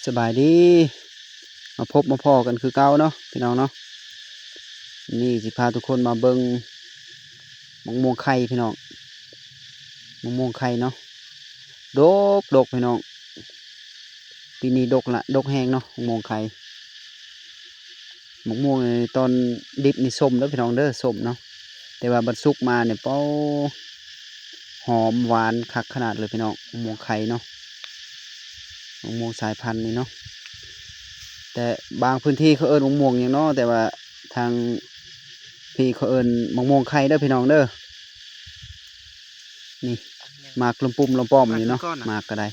สบายดีมาพบมาพอกันคือเก่าเนาะพี่น้องเนาะนี่สิพาทุกคนมาเบิ่งมะม่วงไข่พี่น้องมะม่วงไข่เนาะดกพี่น้องปีนี้ดกละดกแห้งเนาะมะม่วงไข่มะม่วงในตอนดิบนี่ส้มเด้อพี่น้องเด้อส้มเนาะแต่ว่าบัดสุกมาเนี่ยเป้าหอมหวานคักขนาดเลยพี่น้องมะม่วงไข่เนาะมะม่วงสายพันธุ์นี่เนาะแต่บางพื้นที่เขาเอิ้นมะม่วงอย่างเนาะแต่ว่าทางพี่เขาเอิ้นมะม่วงไข่เด้อพี่น้องเด้อนี่หมากลมปุ่มลมป้อมอยู่เนาะหมากก็ได้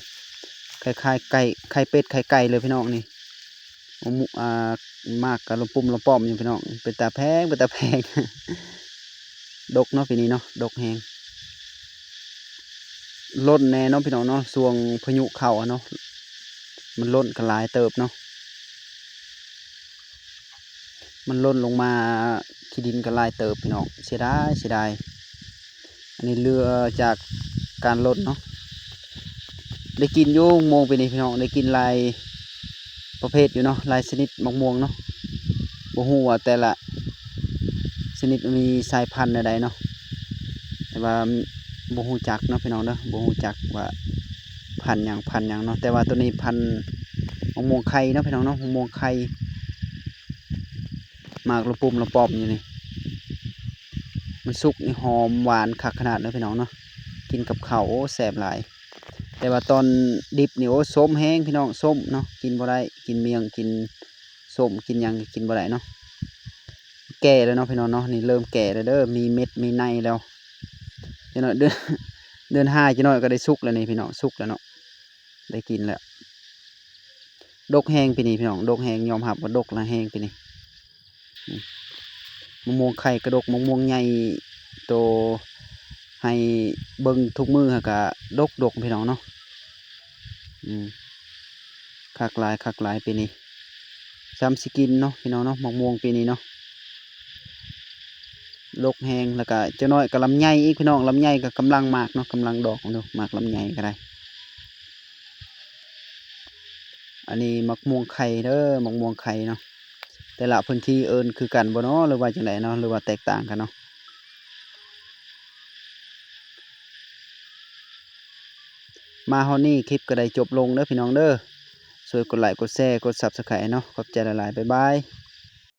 คล้ายๆไก่ไข่เป็ดไข่ไก่เลยพี่น้องนี่มะม่วงหมากกับลมปุ่มลมป้อมอยู่พี่น้องเป็นตาแพงเป็นตาแพง ดกเนาะปีนี้เนาะดกแหงล้นแน่เนาะพี่น้องเนาะช่วงพายุเข้าอะเนาะมันล้นกันหลายเติบเนาะมันล้นลงมาขี้ดินกันหลายเติบพี่น้องเสียดายอันนี้เรือจากการล้นเนาะได้กินอยู่มะม่วงปีนี้พี่น้องได้กินหลายประเภทอยู่เนาะหลายชนิดมะม่วงเนาะบ่ฮู้ว่าแต่ละชนิดมีสายพันธุ์ใดๆเนาะแต่ว่าบ่ฮู้จักเนาะพี่น้องเนาะบ่ฮู้จักว่าพันธุ์หยังเนาะแต่ว่าตัวนี้พันธุ์มะม่วงไข่เนาะพี่น้องเนาะมะม่วงไข่หมากละปุ่มละปอมอยู่นี่มันสุกนี่หอมหวานคักขนาดเนาะพี่น้องเนาะกินกับข้าวโอ้แซ่บหลายแต่ว่าตอนดิบนี่โอ้ส้มแห้งพี่น้องส้มเนาะกินบ่ได้กินเมี่ยงกินส้มกินหยังกินบ่ได้เนาะแก่แล้วเนาะพี่น้องเนาะนี่เริ่มแก่แล้วเด้อมีเม็ดมีในแล้วจังหน่อยเดือนห้าจังหน่อยก็ได้สุกแล้วนี่พี่น้องสุกแล้วเนาะได้กินแล้วดกแห้งปีนี้พี่น้องดกแห้งยอมรับว่าดกละแห้งปีนี้มะม่วงไข่กระดกมะม่วงใหญ่โตให้เบิ่งทุกมือฮะกะดกพี่น้องเนาะคักหลายปีนี้ซ้ำสิกินเนาะพี่น้องเนาะมะม่วงปีนี้เนาะดกแห้งแล้วก็เจ้าน้อยกับลำไยอีกพี่น้องลำไยก็กำลังหมากเนาะกำลังดอกเนาะหมากลำไยก็ได้อันนี้มะม่วงไข่เด้อมะม่วงไข่เนาะแต่ละพื้นที่เอิ้นคือกันบ่เนาะหรือว่าจังไดเนาะหรือว่าแตกต่างกันเนาะมาฮอดนี้คลิปก็ได้จบลงเด้อพี่น้องเด้อช่วยกดไลค์กดแชร์กด Subscribe เนาะขอบใจหลายๆบ๊ายบาย